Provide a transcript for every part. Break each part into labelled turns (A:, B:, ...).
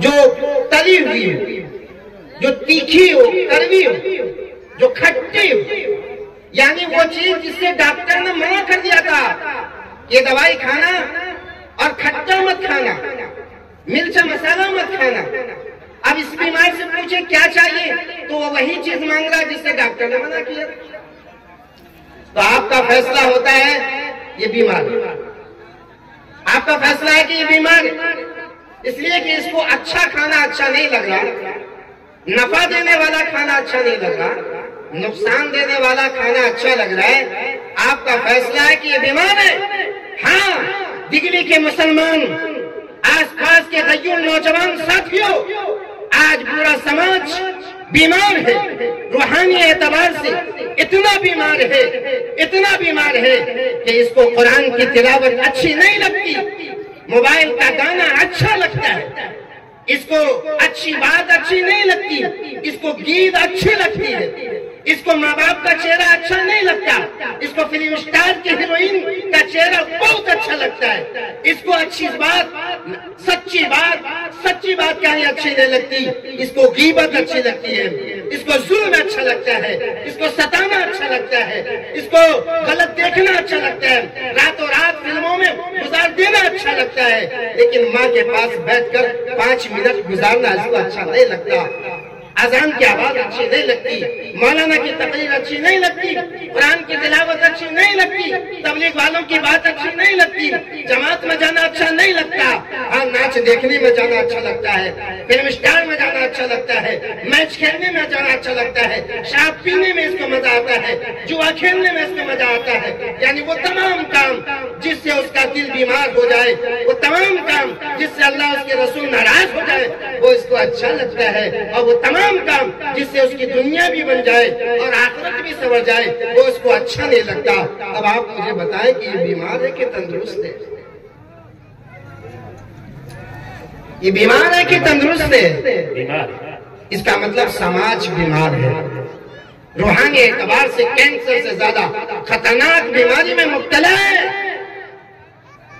A: जो तली हुई हो, जो तीखी हो, कड़वी हो, जो खट्टी हो, यानी वो चीज जिससे डॉक्टर ने मना कर दिया था ये दवाई खाना और खट्टा मत खाना, मिर्च मसाला मत खाना। अब इस बीमार से पूछे क्या चाहिए तो वो वही चीज मांग रहा है जिससे डॉक्टर ने मना किया। तो आपका फैसला होता है ये बीमार, आपका फैसला है कि ये बीमार, इसलिए कि इसको अच्छा खाना अच्छा नहीं लग रहा, नफा देने वाला खाना अच्छा नहीं लग रहा, नुकसान देने वाला खाना अच्छा लग रहा है। आपका फैसला है कि ये बीमार है। हाँ, दिल्ली के मुसलमान, आसपास के गैर नौजवान साथियों, आज पूरा समाज बीमार है, रूहानी एतबार से इतना बीमार है, इतना बीमार है कि इसको कुरान की तिलावत अच्छी नहीं लगती, मोबाइल का गाना अच्छा लगता है, इसको अच्छी बात अच्छी नहीं लगती, इसको गीत अच्छी लगती है, इसको माँ बाप का चेहरा अच्छा नहीं लगता, इसको फिल्म स्टार के हीरोइन का चेहरा बहुत अच्छा लगता है, इसको अच्छी बात, सच्ची बात कहीं अच्छी नहीं लगती, इसको गीबत अच्छी लगती है, इसको जुल्म अच्छा लगता है, इसको सताना अच्छा लगता है, इसको गलत देखना अच्छा लगता है, रातों रात फिल्मों में गुजार देना अच्छा लगता है, लेकिन माँ के पास बैठकर 5 मिनट गुजारना इसको अच्छा नहीं लगता। अजान की आवाज अच्छी नहीं लगती, मौलाना की तकरीर अच्छी नहीं लगती, कुरान की तिलावत अच्छी नहीं लगती, तबलीग वालों की बात अच्छी नहीं लगती, जमात में जाना अच्छा नहीं लगता। हाँ, नाच देखने में जाना अच्छा लगता है, फिल्म स्टार में जाना अच्छा लगता है, मैच खेलने में जाना अच्छा लगता है, शराब पीने में इसको मजा आता है, जुआ खेलने में इसको मजा आता है। यानी वो तमाम काम जिससे उसका दिल बीमार हो जाए, वो तमाम काम जिससे अल्लाह उसके रसूल नाराज हो जाए, वो इसको अच्छा लगता है। और वो तमाम काम जिससे उसकी दुनिया भी बन जाए और आखिरत भी संवर जाए, वो उसको अच्छा नहीं लगता। अब आप मुझे बताएं कि ये बीमार है कि तंदुरुस्त है? ये बीमार है कि तंदुरुस्त है? इसका मतलब समाज बीमार है, रूहानी एतबार से कैंसर से ज्यादा खतरनाक बीमारी में मुब्तला है।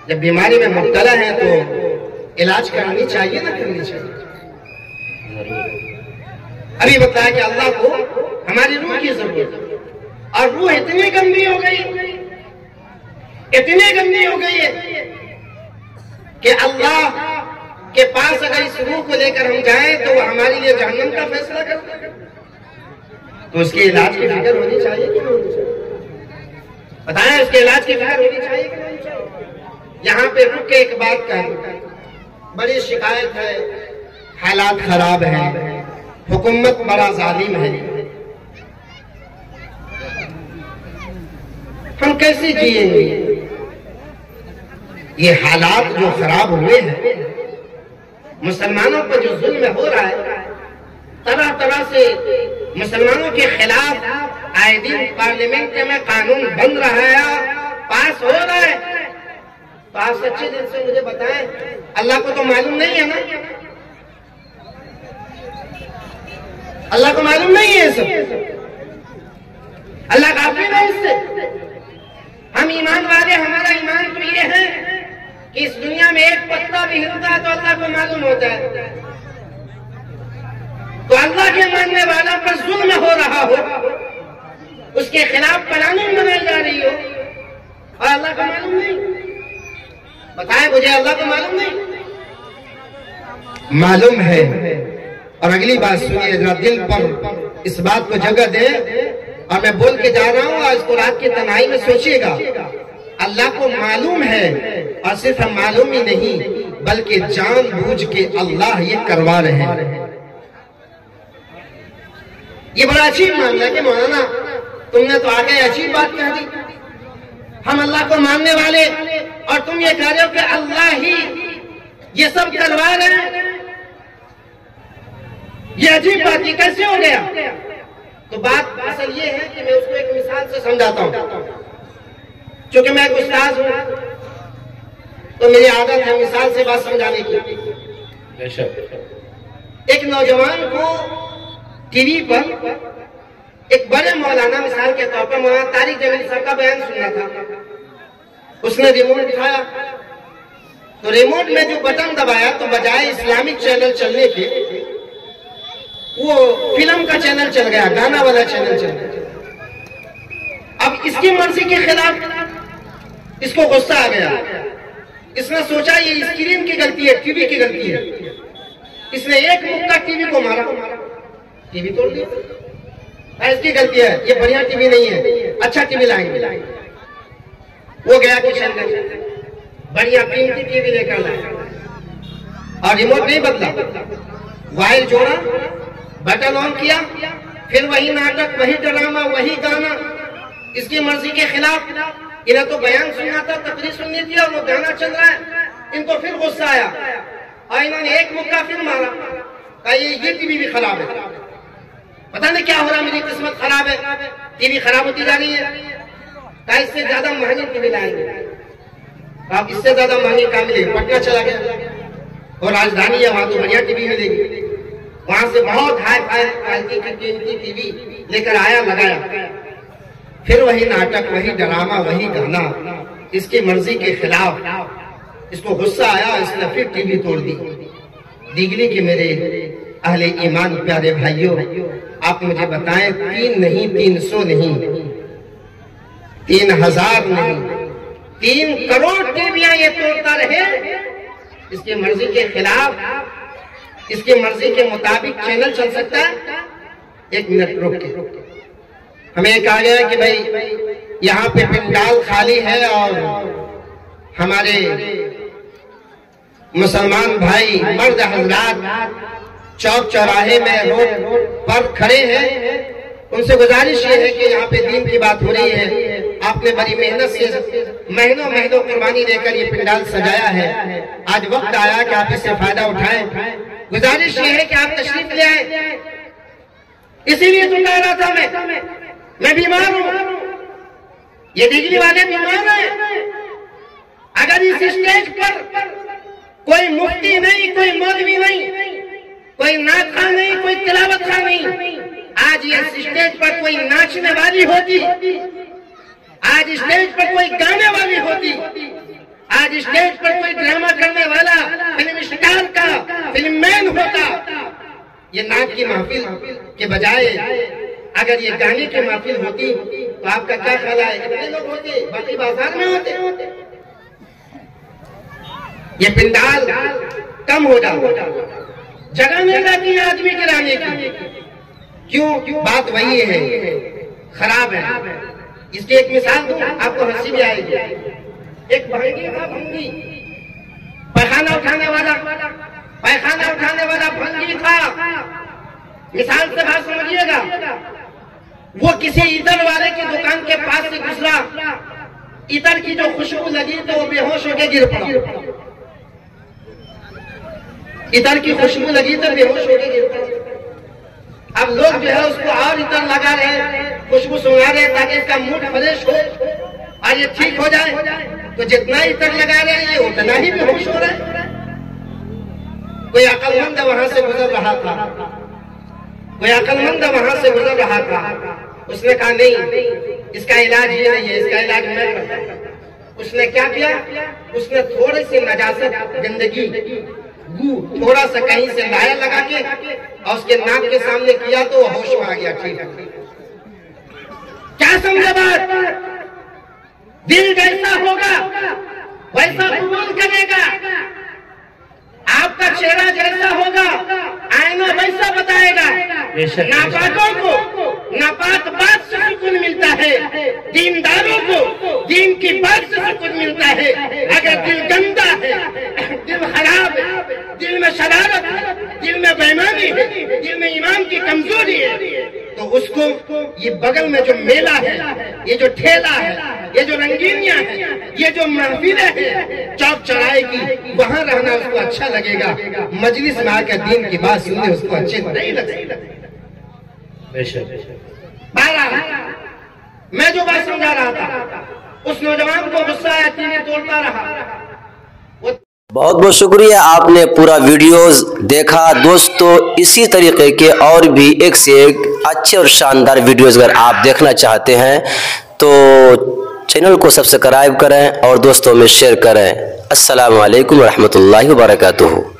A: जब बीमारी में मुब्तला है तो इलाज करानी चाहिए ना करनी चाहिए? अभी बताया कि अल्लाह को हमारी रूह की जरूरत है, और रूह इतनी गंदी हो गई, इतनी गंदी हो गई है कि अल्लाह के पास अगर इस रूह को लेकर हम जाएं तो वो हमारे लिए जहन्नम का फैसला करता है। तो उसके इलाज की फिक्र होनी चाहिए कि नहीं होनी चाहिए? बताएं, उसके इलाज की फिक्र होनी चाहिए कि नहीं चाहिए? यहाँ पे रुक के एक बात कर, बड़ी शिकायत है, हालात खराब है, हुकूमत बड़ा जालिम है, हम कैसे जिएंगे? ये हालात जो खराब हुए हैं, मुसलमानों पर जो जुल्म हो रहा है, तरह तरह से मुसलमानों के खिलाफ आए दिन पार्लियामेंट में कानून बन रहा है, पास हो रहा है। तो आप सच्चे दिल से मुझे बताएं, अल्लाह को तो मालूम नहीं है ना? अल्लाह को मालूम नहीं है सब? अल्लाह गाफिल है इससे? हम ईमान वाले, हमारा ईमान तो ये है कि इस दुनिया में एक पत्ता भी हिलता है तो अल्लाह को मालूम होता है। तो अल्लाह के मानने वाला पर जुल्म हो रहा हो, उसके खिलाफ कानून बनाई जा रही हो, और अल्लाह को मालूम नहीं? बताएं मुझे, अल्लाह को मालूम नहीं? मालूम है। और अगली बात सुनिए, जरा दिल पर इस बात को जगह दे, और मैं बोल के जा रहा हूं, आज को रात की तन्हाई में सोचिएगा, अल्लाह को मालूम है, और सिर्फ मालूम ही नहीं बल्कि जानबूझ के अल्लाह ये करवा रहे हैं। ये बड़ा अजीब मामला है कि मौलाना तुमने तो आगे अजीब बात कह दी, हम अल्लाह को मानने वाले और तुम ये कह रहे हो कि अल्लाह ही ये सब करवा रहे हैं। ये अजीब बात, ये कैसे हो गया? तो बात असल ये है कि मैं उसको एक मिसाल से समझाता हूं। क्योंकि मैं एक उस्ताद हूं तो मेरी आदत है मिसाल से बात समझाने की। एक नौजवान को टीवी पर एक बड़े मौलाना, मिसाल के तौर पर मौलाना तारिक जमील साहब का बयान सुनना था। उसने रिमोट उठाया तो रिमोट में जो बटन दबाया तो बजाय इस्लामिक चैनल चलने के वो फिल्म का चैनल चल गया, गाना वाला चैनल चल गया। अब इसकी मर्जी के खिलाफ इसको गुस्सा आ गया। इसने सोचा ये स्क्रीन की गलती है, टीवी की गलती है। इसने एक मुक्का टीवी को मारा, टीवी तोड़ दिया। इसकी गलती है, ये बढ़िया टीवी नहीं है, अच्छा टीवी लाएंगे। वो गया किशन में, बढ़िया कीमती टीवी लेकर लाया और रिमोट नहीं बदला, वायर जोड़ा, बटन ऑन किया, फिर वही नाटक, वही ड्रामा, वही गाना, इसकी मर्जी के खिलाफ। इन्हें तो बयान सुनना था, तकरीर सुननी थी और वो गाना चल रहा है। इनको फिर गुस्सा आया और इन्होंने एक मुक्का फिर मारा। ये टीवी भी खराब है, पता नहीं क्या हो रहा, मेरी किस्मत खराब है, टीवी खराब होती जा रही है। इससे ज्यादा महंगी टीवी लाएंगे। आप इससे ज्यादा महंगी कहाँ मिलेगी? पटना चला गया और राजधानी है, वहां तो बढ़िया टीवी मिलेगी। वहां से बहुत हाई क्वालिटी की कीमती टीवी लेकर आया, लगाया, फिर वही नाटक, वही ड्रामा, वही गाना, इसकी मर्जी के खिलाफ। इसको गुस्सा आया, इसने फिर टीवी तोड़ दी। दिगली के मेरे अहले ईमान प्यारे भाइयों, आप मुझे बताएं, 3 नहीं, 300 नहीं, 3000 नहीं, 3 करोड़ टीवियां ये तोड़ता रहे। इसकी मर्जी के खिलाफ, इसकी मर्जी के मुताबिक चैनल चल सकता है। 1 मिनट रुक के हमें कहा गया कि भाई यहाँ पे पंडाल खाली है और हमारे मुसलमान भाई मर्द हजरात चौक चौराहे में रोड पर खड़े हैं। उनसे गुजारिश ये है कि यहाँ पे दीन की बात हो रही है। आपने बड़ी मेहनत से महीनों महीनों कुर्बानी देकर ये पंडाल सजाया है। आज वक्त आया कि आप इससे फायदा उठाएं। गुजारिश ये है कि आप तशरीफ ले आए। इसीलिए तो कह रहा था मैं बीमार हूं, ये डिग्री वाले बीमार हैं। अगर इस स्टेज पर कोई मुफ्ती नहीं, कोई मौलवी नहीं, कोई नात खा नहीं, कोई तिलावत खा नहीं, आज ये स्टेज पर कोई नाचने वाली होती, आज स्टेज पर कोई गाने वाली होती, आज स्टेज पर कोई ड्रामा करने वाला फिल्म स्टार का फिल्म मैन होता। ये नाच की महफिल के बजाय अगर ये गाने की महफिल होती तो आपका क्या ख्याल है? इतने लोग होते, बाकी बाजार में होते। ये पंडाल कम हो जाता, जगह नहीं रहती है आदमी गिराने की। क्यों? बात वही है, खराब है। इसकी एक मिसाल दूं, आपको हंसी भी आएगी। एक भंगी था, भंगी पैखाना उठाने वाला भंगी था। मिसाल से बात समझिएगा। वो किसी इतर वाले की दुकान के पास से गुजरा, इतर की जो खुशबू लगी तो वो बेहोश होकर गिर पड़ा। इतर की खुशबू लगी तो बेहोश होकर गिर पड़ा। अब लोग जो है उसको और इतर लगा रहे हैं, खुशबू सुंघा रहे हैं ताकि इसका मूड फ्रेश हो और ये ठीक हो जाए। तो जितना इतर लगा रहे हैं ये उतना ही बेहोश हो रहा है। कोई अक्लमंद वहां से गुजर रहा था, उसने कहा नहीं, इसका इलाज ये नहीं है, इसका इलाज मैं करता। उसने क्या किया? उसने थोड़ी सी नजासत, गंदगी, गू थोड़ा सा कहीं से लाया लगा के और उसके नाक के सामने किया तो होश में आ गया। ठीक है, क्या समझे बात? दिल जैसा होगा वैसा कबूल करेगा। आपका चेहरा जैसा होगा आईना वैसा बताएगा। नापाकों को नापाक बात से सुकून मिलता है, दीनदारों को दीन की बात से सुकून मिलता है। अगर दिल गंदा है, दिल खराब है, दिल में शरारत है, दिल में बेईमानी है, दिल में ईमान की कमजोरी है, तो उसको ये बगल में जो मेला है, ये जो ठेला है, ये जो रंगीनियां है, ये जो महफिलें हैं चौक चौराहे की, वहां रहना उसको अच्छा लगेगा। मजलिस में आकर दीन की बात सुनने उसको अच्छे नहीं लगेगा। मैं जो बात समझा रहा था, उस नौजवान को गुस्सा आया, टीवी तोड़ता रहा।
B: बहुत बहुत शुक्रिया, आपने पूरा वीडियोस देखा। दोस्तों इसी तरीके के और भी एक से एक अच्छे और शानदार वीडियोस अगर आप देखना चाहते हैं तो चैनल को सब्सक्राइब करें और दोस्तों में शेयर करें। अस्सलामु अलैकुम रहमतुल्लाहि व बरकातुहू।